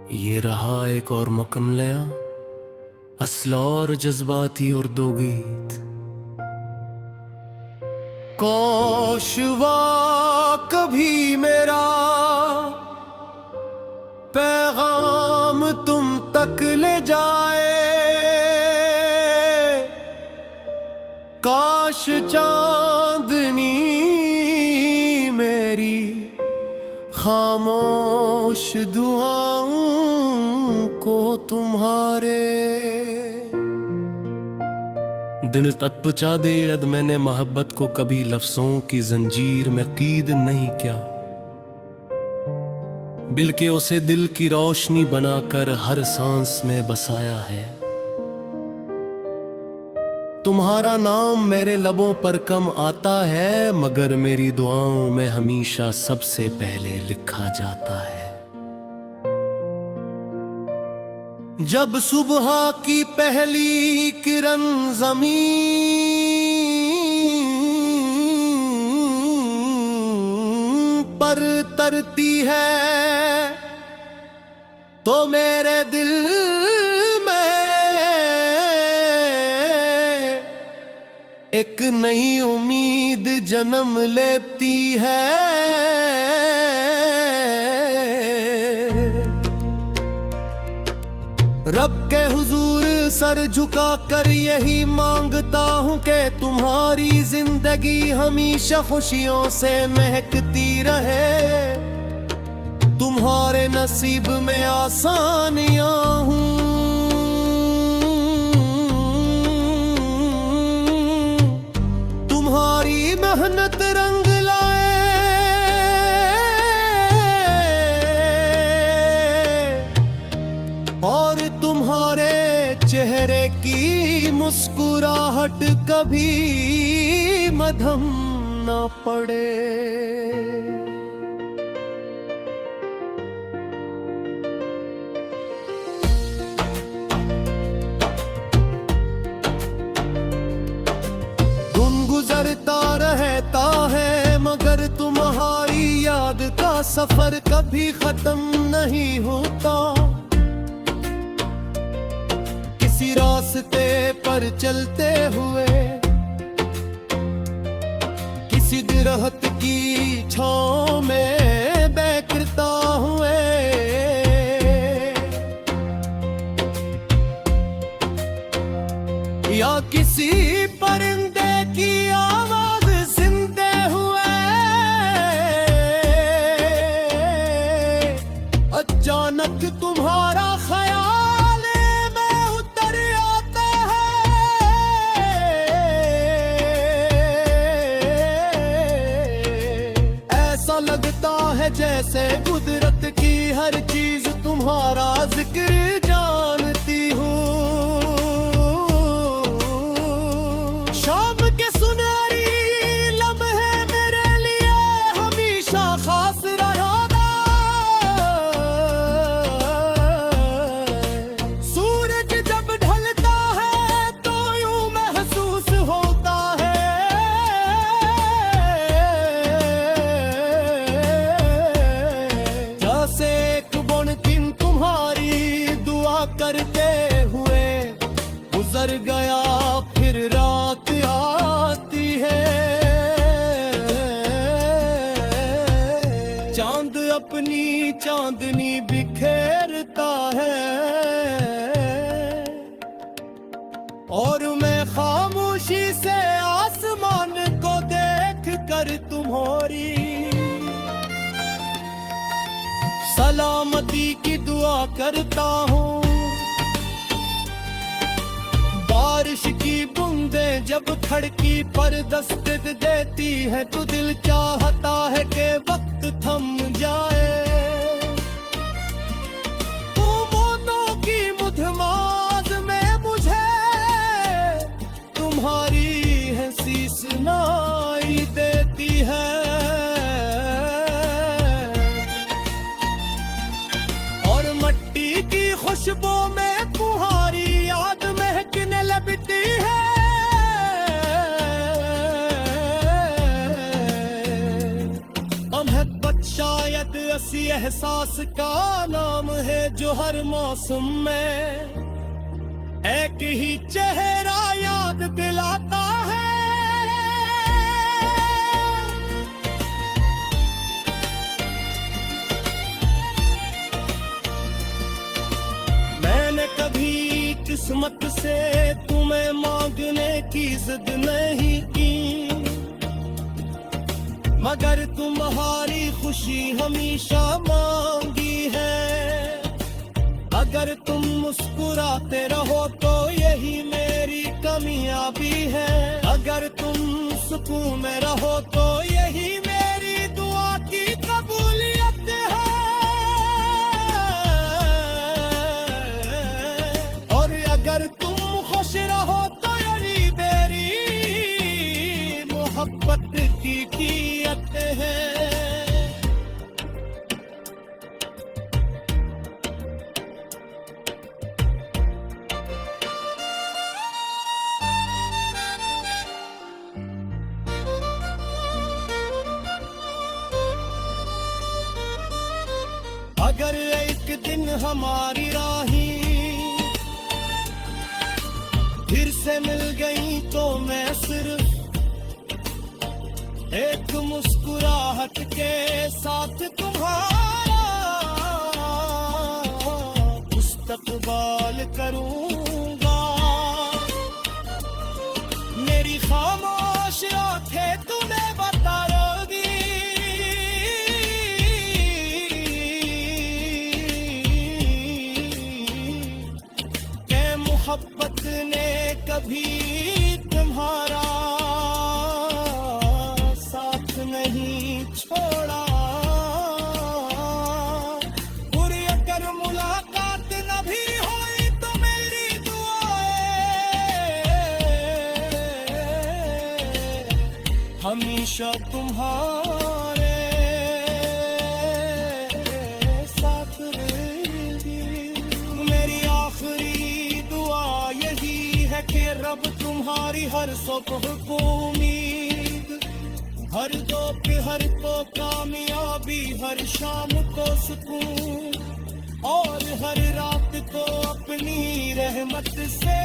ये रहा एक और मुकम्मलिया, असला और जज्बाती उर्दू गीत। कौशवा कभी मेरा पैगाम तुम तक ले जाए, काश चांदनी मेरी खामोश दुआओं को तुम्हारे दिल तक पहुंचा दे। यद मैंने मोहब्बत को कभी लफ्जों की जंजीर में क़ैद नहीं किया, बल्कि उसे दिल की रोशनी बनाकर हर सांस में बसाया है। तुम्हारा नाम मेरे लबों पर कम आता है, मगर मेरी दुआओं में हमेशा सबसे पहले लिखा जाता है। जब सुबह की पहली किरण ज़मीन पर तरती है, तो मेरे दिल में एक नई उम्मीद जन्म लेती है। रब के हुजूर सर झुका कर यही मांगता हूँ कि तुम्हारी जिंदगी हमेशा खुशियों से महकती रहे। तुम्हारे नसीब में आसानियां हूँ, तुम्हारी मेहनत रंग लाए। और तुम्हारे चेहरे की मुस्कुराहट कभी मधम ना पड़े। दिन गुजरता रहता है, मगर तुम्हारी याद का सफर कभी खत्म नहीं होता। किसी रास्ते पर चलते हुए, किसी दरख्त की छांव में बैठता हुए, या किसी परिंदे की आवाज सुनते हुए, अचानक तुम्हारा ख्याल लगता है जैसे कुदरत की हर चीज तुम्हारा जिक्र जानती हूँ। शाम के सुनहरी लम्हे मेरे लिए हमेशा खास रहेगा। सूरज जब ढलता है तो यूं महसूस होता है करते हुए गुजर गया, फिर रात आती है। चांद अपनी चांदनी बिखेरता है, और मैं खामोशी से आसमान को देख कर तुम्हारी सलामती की दुआ करता हूँ। बारिश की बूंदें जब खिड़की पर दस्तक देती है, तो दिल चाहता है कि वक्त थम जाए। उम्मीदों की मधुमास में मुझे तुम्हारी हंसी सुनाई देती है। और मट्टी की खुशबू में तुम्हारी याद महकने लगती है। मोहब्बत शायद किसी एहसास का नाम है जो हर मौसम में एक ही चेहरा याद दिलाता है। मैंने कभी किस्मत से तुम्हें मांगने की जिद नहीं की, मगर तुम्हारी खुशी हमेशा मांगी है। अगर तुम मुस्कुराते रहो तो यही मेरी कामयाबी है। अगर तुम सुकून में रहो तो यही मेरी दुआ की कबूलियत है। और अगर तुम खुश रहो तो यही मेरी मोहब्बत की कीमत है। अगर एक दिन हमारी राहें फिर से मिल गई तो मैं सिर्फ एक मुस्कुराहट के साथ तुम्हारा इस्तकबाल करूंगा। मेरी खामोश आंखें तुम्हें बताओगी कि मोहब्बत ने कभी तुम्हारा नहीं छोड़ा। पूरी अगर मुलाकात न भी हुई तो मेरी दुआएं हमेशा तुम्हारे साथ रहेंगी। मेरी आखिरी दुआ यही है कि रब तुम्हारी हर सुबह को उम्मीद, हर दोपहर को कामयाबी, हर शाम को सुकून और हर रात को अपनी रहमत से